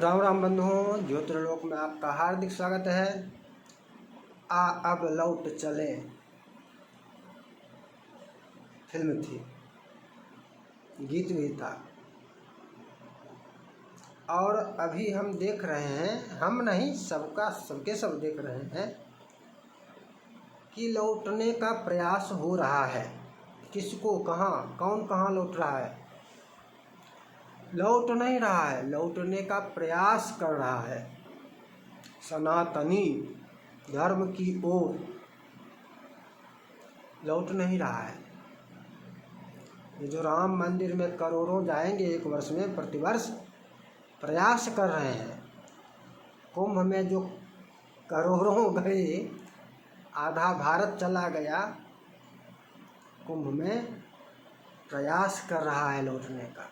राम राम बंधुओं, ज्योतिर्लोक में आपका हार्दिक स्वागत है। अब लौट चले फिल्म थी, गीत भी था और अभी हम देख रहे हैं, हम नहीं सबके सब देख रहे हैं कि लौटने का प्रयास हो रहा है। किसको कहाँ, कौन कहाँ लौट रहा है? लौट नहीं रहा है, लौटने का प्रयास कर रहा है। सनातनी धर्म की ओर लौट नहीं रहा है। ये जो राम मंदिर में करोड़ों जाएंगे एक वर्ष में, प्रतिवर्ष प्रयास कर रहे हैं। कुंभ में जो करोड़ों गए, आधा भारत चला गया, कुंभ में प्रयास कर रहा है लौटने का।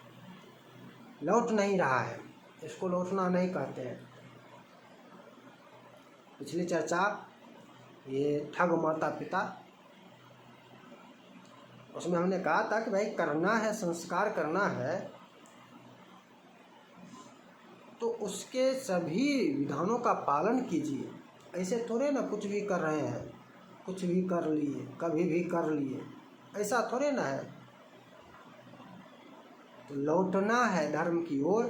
लौट नहीं रहा है, इसको लौटना नहीं कहते हैं। पिछली चर्चा ये ठग माता पिता, उसमें हमने कहा था कि भाई करना है, संस्कार करना है तो उसके सभी विधानों का पालन कीजिए। ऐसे थोड़े ना कुछ भी कर रहे हैं, कुछ भी कर लिए, कभी भी कर लिए, ऐसा थोड़े ना है। तो लौटना है धर्म की ओर,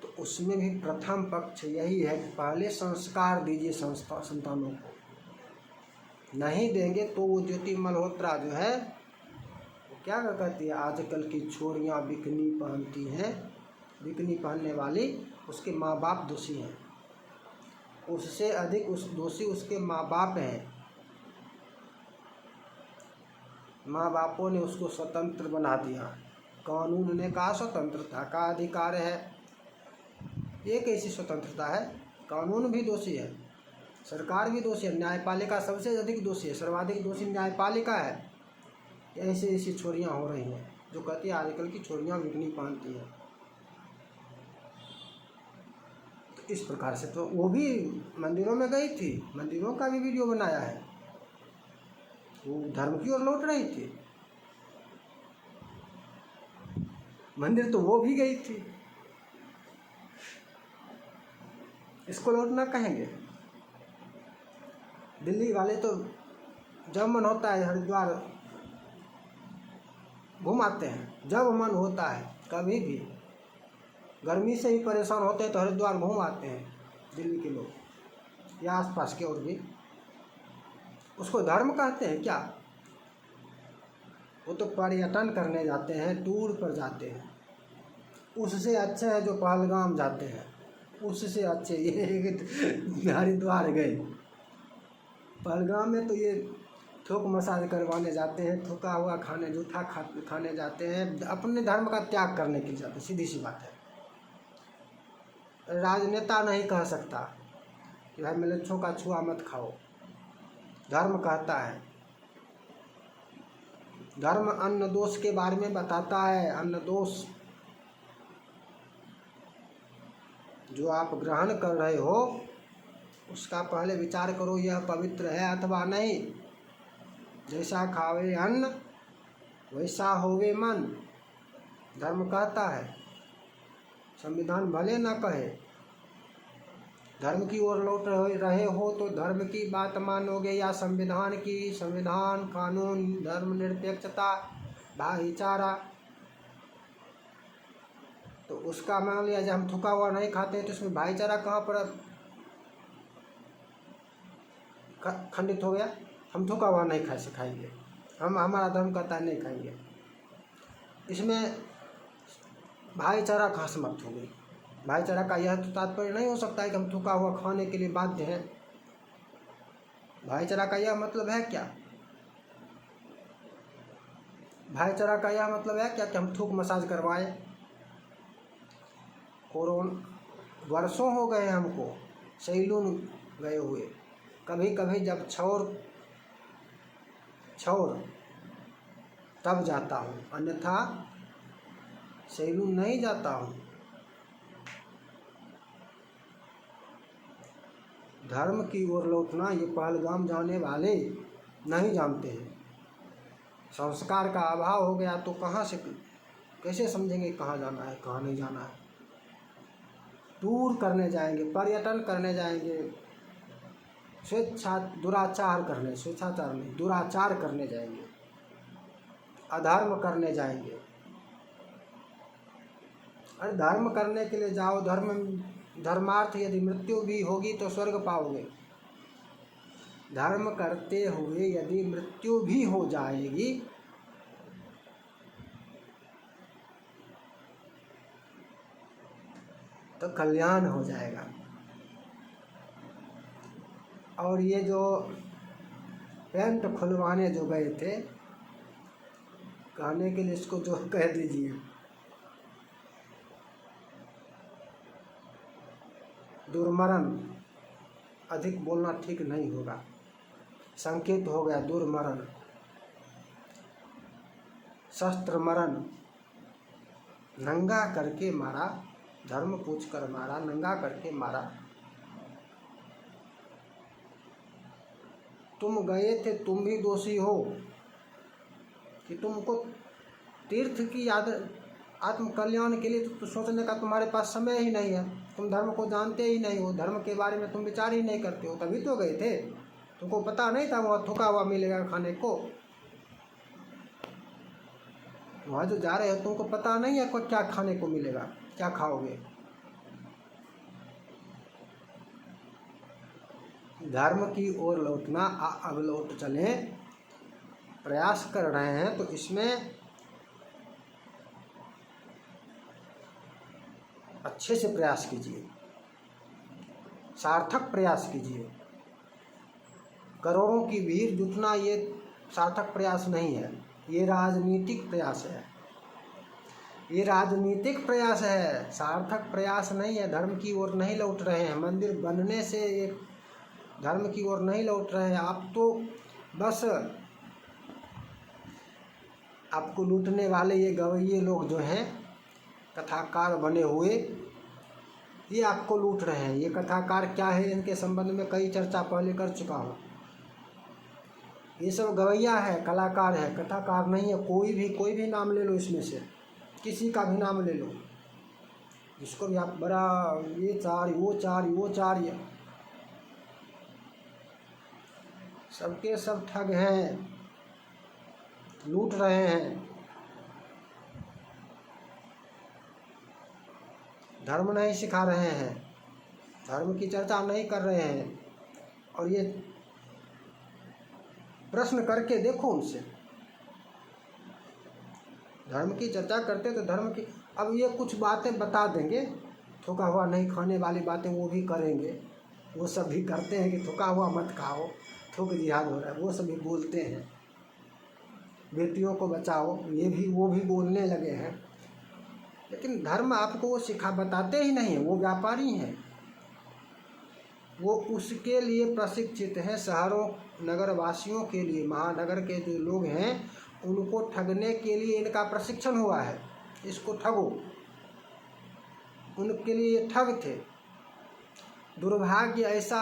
तो उसमें भी प्रथम पक्ष यही है कि पहले संस्कार दीजिए संतानों को। नहीं देंगे तो वो ज्योति मल्होत्रा जो है वो क्या कहती है, आजकल की छोरियां बिकनी पहनती हैं, बिकनी पहनने वाली उसके माँ बाप दोषी हैं। उससे अधिक उस दोषी उसके माँ बाप हैं। माँ बापों ने उसको स्वतंत्र बना दिया। कानून ने कहा स्वतंत्रता का अधिकार है, ये कैसी स्वतंत्रता है? कानून भी दोषी है, सरकार भी दोषी है, न्यायपालिका सबसे अधिक दोषी है, सर्वाधिक दोषी न्यायपालिका है। ऐसी ऐसी छोरियां हो रही हैं जो कहती है आजकल की छोरियां बिकनी पहनती हैं। तो इस प्रकार से तो वो भी मंदिरों में गई थी, मंदिरों का भी वीडियो बनाया है, वो धर्म की ओर लौट रही थी। मंदिर तो वो भी गई थी, इसको लौटना कहेंगे? दिल्ली वाले तो जब मन होता है हरिद्वार घूम आते हैं, जब मन होता है, कभी भी गर्मी से ही परेशान होते हैं तो हरिद्वार घूम आते हैं दिल्ली के लोग या आसपास के और भी। उसको धर्म कहते हैं क्या? वो तो पर्यटन करने जाते हैं, टूर पर जाते हैं। उससे अच्छे है जो पहलगाम जाते हैं, उससे अच्छे ये हरिद्वार गए। पहलगाम में तो ये थोक मसाज करवाने जाते हैं, थूका हुआ खाने, जूठा खाने जाते हैं, अपने धर्म का त्याग करने के लिए जाते हैं। सीधी सी बात है। राजनेता नहीं कह सकता कि भाई मिर्चों का छुआ मत खाओ, धर्म कहता है। धर्म अन्न दोष के बारे में बताता है। अन्न दोष जो आप ग्रहण कर रहे हो उसका पहले विचार करो, यह पवित्र है अथवा नहीं। जैसा खावे अन्न वैसा होवे मन, धर्म कहता है। संविधान भले ना कहे। धर्म की ओर लौट रहे हो तो धर्म की बात मानोगे या संविधान की? संविधान, कानून, धर्मनिरपेक्षता, भाईचारा, तो उसका मान लिया जब हम थूका हुआ नहीं खाते तो इसमें भाईचारा कहाँ पर खंडित हो गया? हम थूका हुआ नहीं खाएंगे, हमारा धर्म कहता है नहीं खाएंगे, इसमें भाईचारा कहाँ समाप्त हो गई? भाईचारा का यह तो तात्पर्य नहीं हो सकता है कि हम थूका हुआ खाने के लिए बाध्य हैं। भाईचारा का यह मतलब है क्या? भाईचारा का यह मतलब है क्या कि हम थूक मसाज करवाएं? कोरोना वर्षों हो गए हमको सैलून गए हुए। कभी कभी जब छोर तब जाता हूँ, अन्यथा सैलून नहीं जाता हूँ। धर्म की ओर लौटना ये पहलगाम जाने वाले नहीं जानते हैं। संस्कार का अभाव हो गया तो कहाँ से, कैसे समझेंगे कहाँ जाना है, कहाँ नहीं जाना है? टूर करने जाएंगे, पर्यटन करने जाएंगे, दुराचार करने जाएंगे, अधर्म करने जाएंगे। अरे धर्म करने के लिए जाओ, धर्मार्थ यदि मृत्यु भी होगी तो स्वर्ग पाओगे। धर्म करते हुए यदि मृत्यु भी हो जाएगी तो कल्याण हो जाएगा। और ये जो पेंट खुलवाने जो गए थे, कहने के लिए इसको जो कह दीजिए, दुर्मरण, अधिक बोलना ठीक नहीं होगा, संकेत हो गया दुर्मरण, शस्त्र मरण, नंगा करके मारा, धर्म पूछ कर मारा, नंगा करके मारा। तुम गए थे, तुम भी दोषी हो कि तुमको तीर्थ की आत्म कल्याण के लिए तो सोचने का तुम्हारे पास समय ही नहीं है। तुम धर्म को जानते ही नहीं हो, धर्म के बारे में तुम विचार ही नहीं करते हो, तभी तो गए थे। तुमको पता नहीं था वहाँ थूका हुआ मिलेगा खाने को। वहाँ जो जा रहे हो तुमको पता नहीं है क्या खाने को मिलेगा, क्या खाओगे। धर्म की ओर लौटना, अब लौट चले, प्रयास कर रहे हैं तो इसमें अच्छे से प्रयास कीजिए, सार्थक प्रयास कीजिए। करोड़ों की भीड़ जुटना ये सार्थक प्रयास नहीं है, ये राजनीतिक प्रयास है, ये राजनीतिक प्रयास है, सार्थक प्रयास नहीं है। धर्म की ओर नहीं लौट रहे हैं, मंदिर बनने से एक धर्म की ओर नहीं लौट रहे हैं। आप तो बस आपको लूटने वाले ये गवैये लोग जो हैं, कथाकार बने हुए, ये आपको लूट रहे हैं। ये कथाकार क्या है, इनके संबंध में कई चर्चा पहले कर चुका हूँ। ये सब गवैया है, कलाकार है, कथाकार नहीं है। कोई भी नाम ले लो, इसमें से किसी का भी नाम ले लो, जिसको भी आप बड़ा ये चार्य सबके सब ठग हैं, लूट रहे हैं। धर्म नहीं सिखा रहे हैं, धर्म की चर्चा नहीं कर रहे हैं। और ये प्रश्न करके देखो उनसे, धर्म की चर्चा करते तो धर्म की, अब ये कुछ बातें बता देंगे, थूका हुआ नहीं खाने वाली बातें वो भी करेंगे। वो सब भी करते हैं कि थूका हुआ मत खाओ, थूक जिहाद हो रहा है, वो सब भी बोलते हैं। बेटियों को बचाओ, वो भी बोलने लगे हैं। लेकिन धर्म आपको वो बताते ही नहीं है, वो व्यापारी हैं, वो उसके लिए प्रशिक्षित हैं। शहरों नगर वासियों के लिए, महानगर के जो लोग हैं उनको ठगने के लिए इनका प्रशिक्षण हुआ है। इसको ठगो, उनके लिए ये ठग थे। दुर्भाग्य ऐसा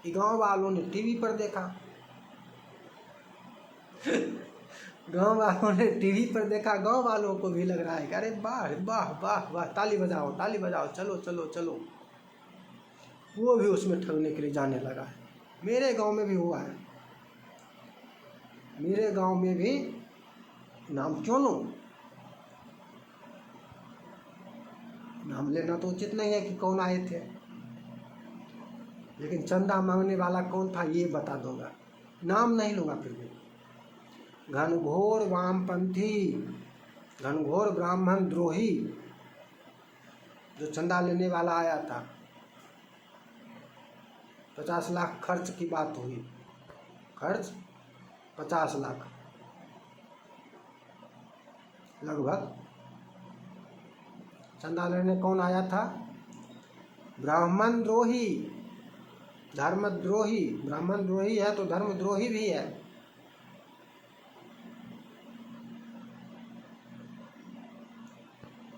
कि गांव वालों ने टीवी पर देखा गांव वालों ने टीवी पर देखा, गांव वालों को भी लग रहा है कि अरे वाह वाह वाह वाह, ताली बजाओ, चलो चलो चलो। वो भी उसमें ठगने के लिए जाने लगा है। मेरे गांव में भी हुआ है, मेरे गांव में भी, नाम क्यों लूं, नाम लेना तो उचित नहीं है कि कौन आए थे, लेकिन चंदा मांगने वाला कौन था ये बता दूंगा, नाम नहीं लूँगा। फिर भी घनघोर वामपंथी, घनघोर ब्राह्मण द्रोही जो चंदा लेने वाला आया था, 50 लाख खर्च की बात हुई, खर्च 50 लाख लगभग। चंदा लेने कौन आया था? ब्राह्मण द्रोही, धर्मद्रोही। ब्राह्मण द्रोही है तो धर्मद्रोही भी है।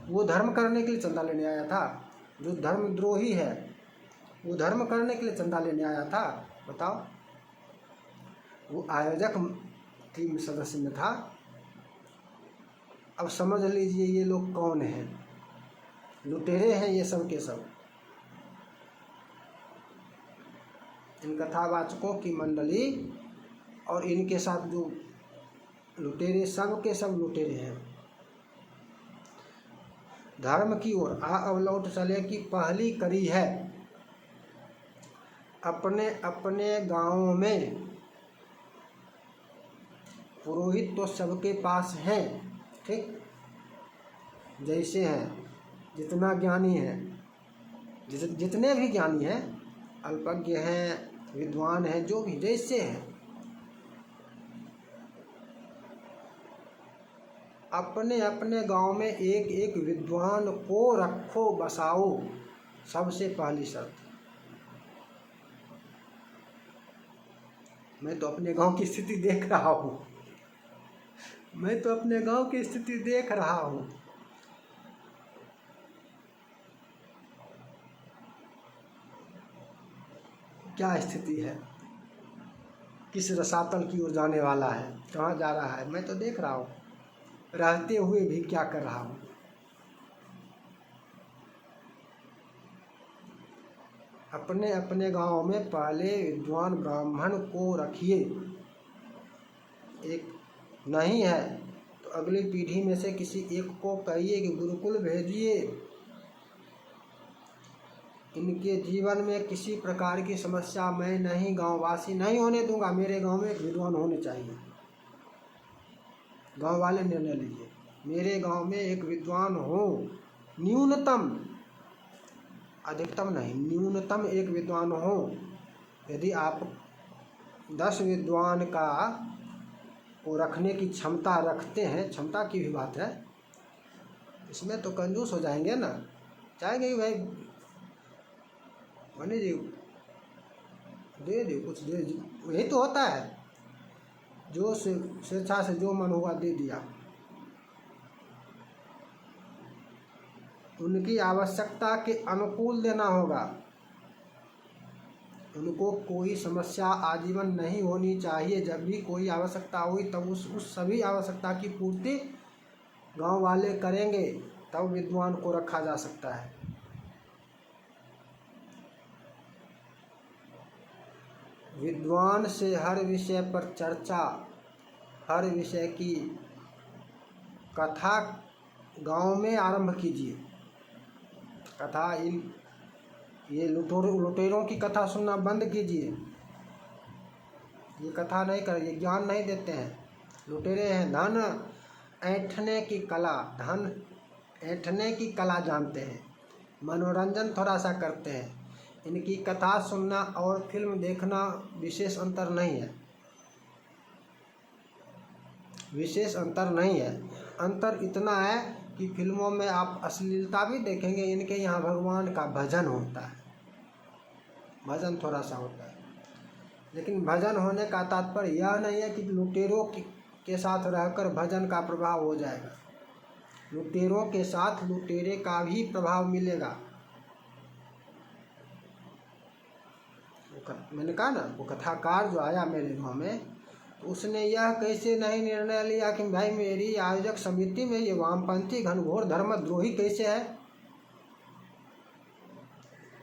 वो धर्म करने के लिए चंदा लेने आया था। जो धर्मद्रोही है वो धर्म करने के लिए चंदा लेने आया था। बताओ, वो आयोजक टीम सदस्य में था। अब समझ लीजिए ये लोग कौन हैं, लुटेरे हैं ये सब के सब। इन कथावाचकों की मंडली और इनके साथ जो लुटेरे, सब के सब लुटेरे हैं। धर्म की ओर अब लौट चले की पहली कड़ी है। अपने अपने गांवों में पुरोहित तो सबके पास हैं, ठीक, जैसे हैं, जितना ज्ञानी है, जितने भी ज्ञानी हैं, अल्पज्ञ हैं, विद्वान हैं, जो भी जैसे हैं, अपने अपने गांव में एक एक विद्वान को रखो, बसाओ, सबसे पहली शर्त। मैं तो अपने गांव की स्थिति देख रहा हूँ, मैं तो अपने गांव की स्थिति देख रहा हूँ। क्या स्थिति है, किस रसातल की ओर जाने वाला है, कहाँ जा रहा है, मैं तो देख रहा हूँ, रहते हुए भी क्या कर रहा हूँ। अपने अपने गांव में पहले विद्वान ब्राह्मण को रखिए। एक नहीं है तो अगली पीढ़ी में से किसी एक को कहिए कि गुरुकुल भेजिए। इनके जीवन में किसी प्रकार की समस्या मैं नहीं, गांववासी नहीं होने दूंगा। मेरे गांव में एक विद्वान होने चाहिए। गांव वाले निर्णय लीजिए, मेरे गांव में एक विद्वान हो, न्यूनतम, अधिकतम नहीं, न्यूनतम एक विद्वान हो। यदि आप 10 विद्वान का को रखने की क्षमता रखते हैं, क्षमता की भी बात है, इसमें तो कंजूस हो जाएंगे ना, चाहेंगे कि भाई मनी जी दे दे, कुछ दे, यही तो होता है, जो स्वेच्छा से जो मन हुआ दे दिया। उनकी आवश्यकता के अनुकूल देना होगा। उनको कोई समस्या आजीवन नहीं होनी चाहिए। जब भी कोई आवश्यकता हुई तब उस सभी आवश्यकता की पूर्ति गांव वाले करेंगे, तब विद्वान को रखा जा सकता है। विद्वान से हर विषय पर चर्चा, हर विषय की कथा गांव में आरंभ कीजिए। कथा, ये लुटेरों की कथा सुनना बंद कीजिए। ये कथा नहीं कर, ये ज्ञान नहीं देते हैं, लुटेरे हैं। धन ऐंठने की कला, धन ऐंठने की कला जानते हैं, मनोरंजन थोड़ा सा करते हैं। इनकी कथा सुनना और फिल्म देखना विशेष अंतर नहीं है, विशेष अंतर नहीं है। अंतर इतना है कि फिल्मों में आप अश्लीलता भी देखेंगे, इनके यहाँ भगवान का भजन होता है, भजन थोड़ा सा होता है। लेकिन भजन होने का तात्पर्य यह नहीं है कि लुटेरों के साथ रहकर भजन का प्रभाव हो जाएगा। लुटेरों के साथ लुटेरे का भी प्रभाव मिलेगा। मैंने कहा ना, वो कथाकार जो आया मेरे गाँव में, तो उसने यह कैसे नहीं निर्णय लिया कि भाई मेरी आयोजक समिति में ये वामपंथी घनघोर धर्मद्रोही कैसे है।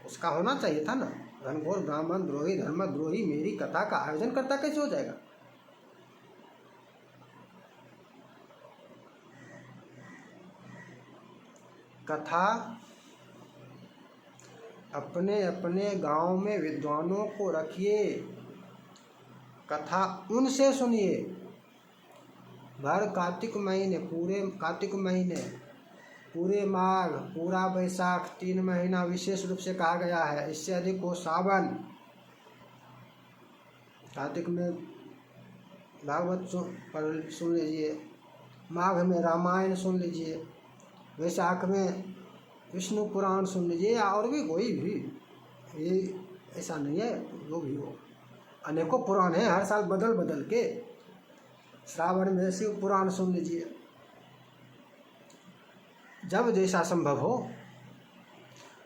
उसका होना चाहिए था ना, घनघोर ब्राह्मण द्रोही, धर्मद्रोही मेरी कथा का आयोजन करता कैसे हो जाएगा। कथा अपने अपने गांव में विद्वानों को रखिए, कथा उनसे सुनिए। भर कार्तिक महीने, पूरे कार्तिक महीने, पूरे माघ, पूरा बैसाख, 3 महीना विशेष रूप से कहा गया है। इससे अधिक हो सावन। कार्तिक में भागवत सुन लीजिए, माघ में रामायण सुन लीजिए, वैशाख में विष्णु पुराण सुन लीजिए, या और भी कोई भी, ये ऐसा नहीं है, जो भी हो, अनेकों पुराण हैं, हर साल बदल बदल के। श्रावण में शिव पुराण सुन लीजिए, जब जैसा संभव हो।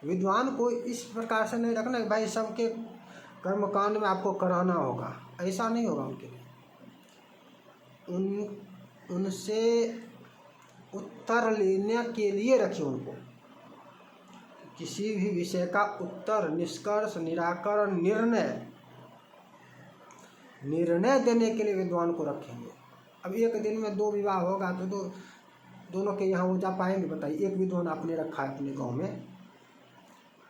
विद्वान को इस प्रकार से नहीं रखना कि भाई सबके कर्मकांड में आपको कराना होगा, ऐसा नहीं होगा उनके लिए। उनसे उत्तर लेने के लिए रखिए उनको। किसी भी विषय का उत्तर, निष्कर्ष, निराकरण, निर्णय निर्णय देने के लिए विद्वान को रखेंगे। अब एक दिन में 2 विवाह होगा तो दोनों के यहाँ वो जा पाएंगे? बताइए। एक विद्वान आपने रखा है अपने गांव में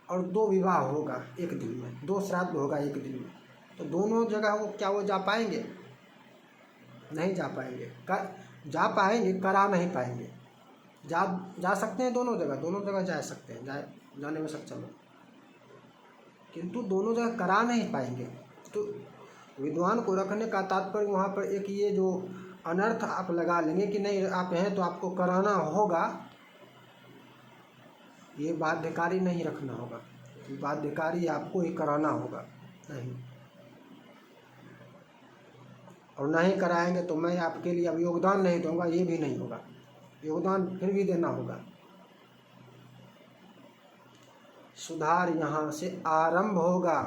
और 2 विवाह होगा एक दिन में, 2 श्राद्ध होगा एक दिन में, तो दोनों जगह वो जा पाएंगे? नहीं जा पाएंगे। जा पाएंगे, करा नहीं पाएंगे। जा सकते हैं दोनों जगह जा सकते हैं, जाने में सक्षम है, किंतु दोनों जगह करा नहीं पाएंगे। तो विद्वान को रखने का तात्पर्य वहाँ पर एक ये जो अनर्थ आप लगा लेंगे कि नहीं आप हैं तो आपको कराना होगा, ये बाध्यकारी नहीं रखना होगा। बाध्यकारी आपको ही कराना होगा, नहीं, और नहीं कराएंगे तो मैं आपके लिए अब योगदान नहीं दूंगा, ये भी नहीं होगा। योगदान फिर भी देना होगा। सुधार यहाँ से आरंभ होगा।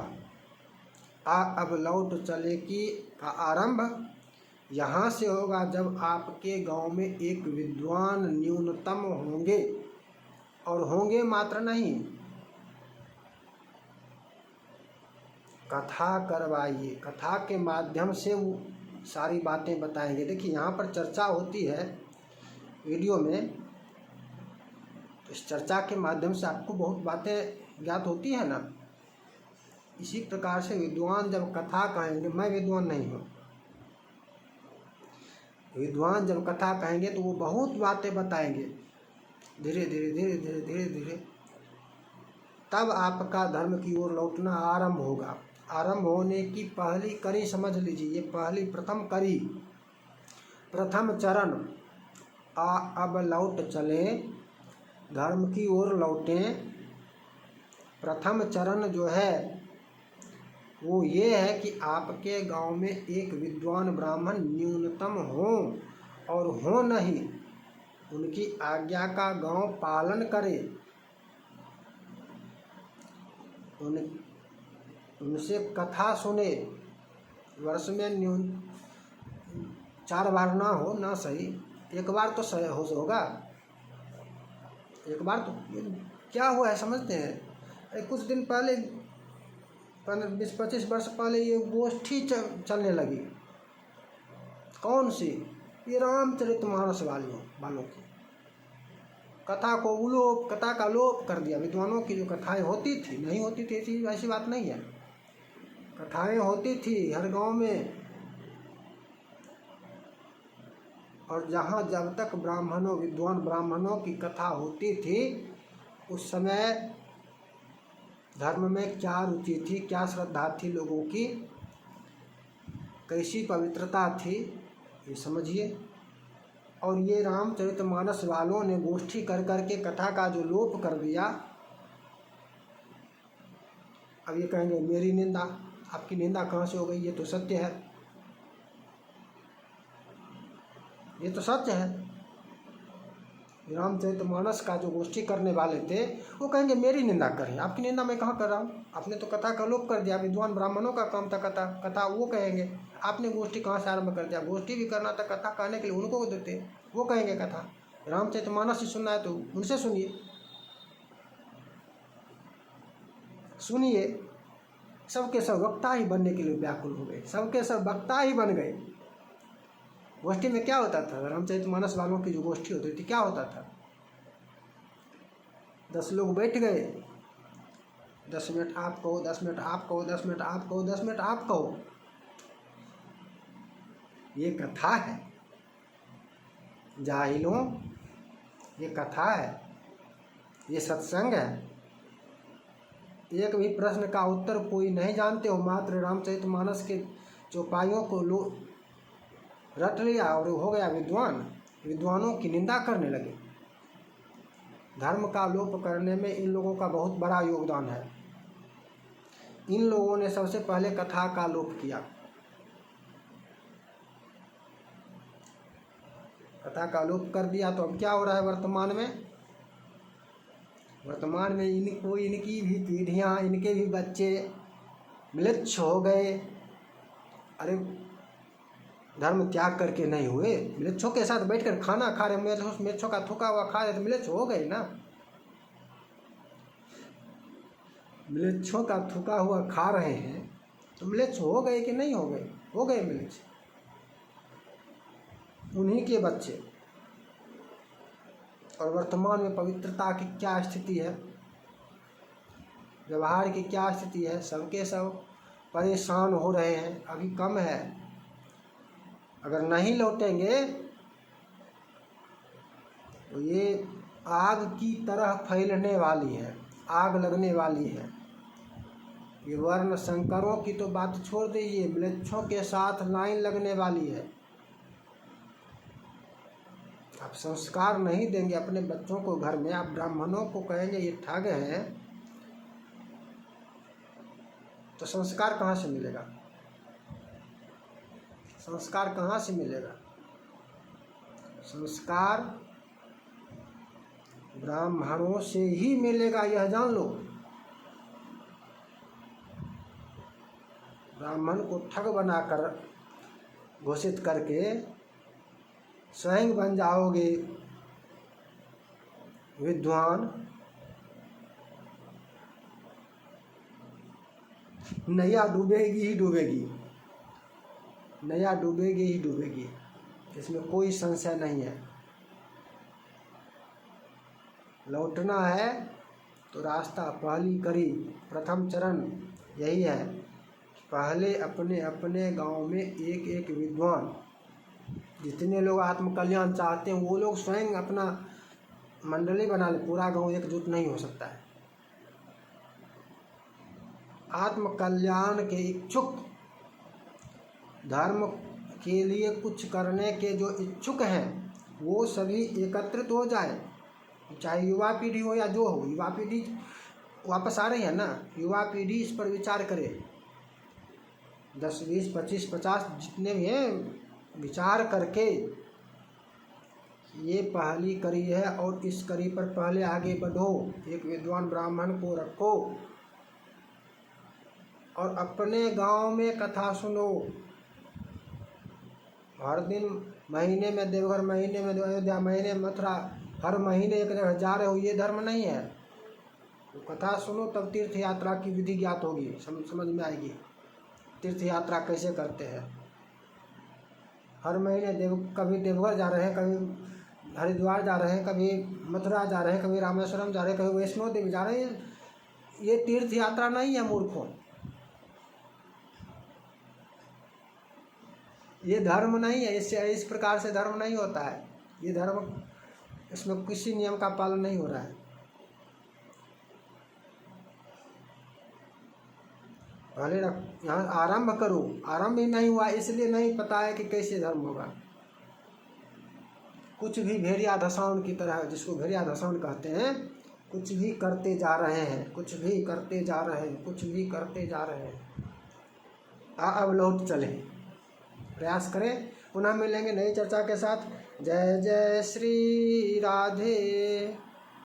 अब लौट चले की का आरंभ यहाँ से होगा जब आपके गांव में एक विद्वान न्यूनतम होंगे, और होंगे मात्र नहीं, कथा करवाइए। कथा के माध्यम से वो सारी बातें बताएंगे। देखिए यहाँ पर चर्चा होती है वीडियो में, तो इस चर्चा के माध्यम से आपको बहुत बातें ज्ञात होती है ना। इसी प्रकार से विद्वान जब कथा कहेंगे, मैं विद्वान नहीं हूँ, विद्वान जब कथा कहेंगे तो वो बहुत बातें बताएंगे धीरे धीरे धीरे धीरे धीरे धीरे, तब आपका धर्म की ओर लौटना आरंभ होगा। आरंभ होने की पहली कड़ी समझ लीजिए, ये पहली प्रथम कड़ी, प्रथम चरण। अब लौट चले, धर्म की ओर लौटें। प्रथम चरण जो है वो ये है कि आपके गांव में एक विद्वान ब्राह्मण न्यूनतम हो, और हो नहीं, उनकी आज्ञा का गांव पालन करे, उनसे कथा सुने। वर्ष में 4 बार ना हो ना सही, 1 बार तो सही होगा। 1 बार तो क्या हुआ है समझते हैं? कुछ दिन पहले 20-25 वर्ष पहले ये गोष्ठी चलने लगी। कौन सी? ये रामचरितमानस वालों की कथा को कथा का लोप कर दिया। विद्वानों की जो कथाएं होती थी, नहीं होती थी ऐसी बात नहीं है, कथाएं होती थी हर गांव में, और जहाँ जब तक विद्वान ब्राह्मणों की कथा होती थी, उस समय धर्म में क्या रुचि थी, क्या श्रद्धा थी लोगों की, कैसी पवित्रता थी, ये समझिए। और ये रामचरितमानस वालों ने गोष्ठी कर करके कथा का जो लोप कर दिया। अब ये कहेंगे मेरी निंदा, आपकी निंदा कहाँ से हो गई? ये तो सत्य है, ये तो सत्य है। रामचरितमानस का जो गोष्ठी करने वाले थे वो कहेंगे मेरी निंदा करें, आपकी निंदा मैं कहाँ कर रहा हूँ? आपने तो कथा का लोप कर दिया, विद्वान ब्राह्मणों का काम था कथा वो कहेंगे, आपने गोष्ठी कहाँ से आरंभ कर दिया? गोष्ठी भी करना था, कथा कहने के लिए उनको देते, वो कहेंगे कथा। रामचरितमानस ही सुनना है तो उनसे सुनिए। सबके सब वक्ता ही बनने के लिए व्याकुल हो गए, सबके सब वक्ता ही बन गए। गोष्ठी में क्या होता था? रामचरितमानस वालों की जो गोष्ठी होती थी, क्या होता था? 10 लोग बैठ गए, 10 मिनट आप कहो, 10 मिनट आप कहो, 10 मिनट आप कहो, 10 मिनट आप कहो। ये कथा है जाहिलों, ये कथा है, ये सत्संग है। एक भी प्रश्न का उत्तर कोई नहीं जानते हो, मात्र रामचरितमानस के चौपाइयों को रट लिया और हो गया विद्वान। विद्वानों की निंदा करने लगे। धर्म का लोप करने में इन लोगों का बहुत बड़ा योगदान है। इन लोगों ने सबसे पहले कथा का लोप किया। कथा का लोप कर दिया तो अब क्या हो रहा है वर्तमान में? वर्तमान में इनकी भी पीढ़ियाँ, इनके भी बच्चे म्लेच्छ हो गए। अरे धर्म त्याग करके नहीं हुए, म्लेच्छों के साथ बैठकर खाना खा रहे, म्लेच्छों का थूका हुआ खा रहे तो म्लेच्छ हो गए ना। म्लेच्छों का थूका हुआ खा रहे हैं तो म्लेच्छ हो गए कि नहीं हो गए? हो गए म्लेच्छ, उन्हीं के बच्चे। और वर्तमान में पवित्रता की क्या स्थिति है, व्यवहार की क्या स्थिति है, सबके सब परेशान हो रहे हैं। अभी कम है, अगर नहीं लौटेंगे तो ये आग की तरह फैलने वाली है, आग लगने वाली है। ये वर्ण संकरों की तो बात छोड़ दीजिए, म्लेच्छों के साथ लाइन लगने वाली है। आप संस्कार नहीं देंगे अपने बच्चों को घर में, आप ब्राह्मणों को कहेंगे ये ठग हैं, तो संस्कार कहाँ से मिलेगा? संस्कार कहाँ से मिलेगा? संस्कार ब्राह्मणों से ही मिलेगा, यह जान लो। ब्राह्मण को ठग बनाकर घोषित करके स्वयं बन जाओगे विद्वान, नैया डूबेगी ही डूबेगी, नैया डूबेगी ही डूबेगी, इसमें कोई संशय नहीं है। लौटना है तो रास्ता पहली कड़ी, प्रथम चरण यही है। पहले अपने अपने गांव में एक एक विद्वान, जितने लोग आत्मकल्याण चाहते हैं वो लोग स्वयं अपना मंडली बना ले, पूरा गांव एकजुट नहीं हो सकता है। आत्मकल्याण के इच्छुक, धर्म के लिए कुछ करने के जो इच्छुक हैं वो सभी एकत्रित हो जाए, चाहे युवा पीढ़ी हो या जो हो। युवा पीढ़ी वापस आ रही है ना, युवा पीढ़ी इस पर विचार करे, 10, 20, 25, 50 जितने भी हैं, विचार करके ये पहली कड़ी है और इस कड़ी पर पहले आगे बढ़ो। एक विद्वान ब्राह्मण को रखो और अपने गांव में कथा सुनो। हर दिन, महीने में देवघर, महीने में अयोध्या, महीने में मथुरा, हर महीने एक जगह जा रहे हो, ये धर्म नहीं है। तो कथा सुनो, तब तीर्थ यात्रा की विधि ज्ञात होगी, समझ में आएगी तीर्थ यात्रा कैसे करते हैं। हर महीने कभी देवघर जा रहे हैं, कभी हरिद्वार जा रहे हैं, कभी मथुरा जा रहे हैं, कभी रामेश्वरम जा रहे हैं, कभी वैष्णो देवी जा रहे हैं। ये तीर्थ यात्रा नहीं है मूर्खों, ये धर्म नहीं है। इससे इस प्रकार से धर्म नहीं होता है। ये धर्म, इसमें किसी नियम का पालन नहीं हो रहा है। पहले यहाँ आरंभ करो, आरंभ ही नहीं हुआ, इसलिए नहीं पता है कि कैसे धर्म होगा। कुछ भी भेड़िया धसाउन की तरह, जिसको भेड़िया धसाउन कहते हैं, कुछ भी करते जा रहे हैं, कुछ भी करते जा रहे हैं, कुछ भी करते जा रहे हैं। अब लौट चले, प्रयास करें। पुनः मिलेंगे नई चर्चा के साथ। जय जय श्री राधे।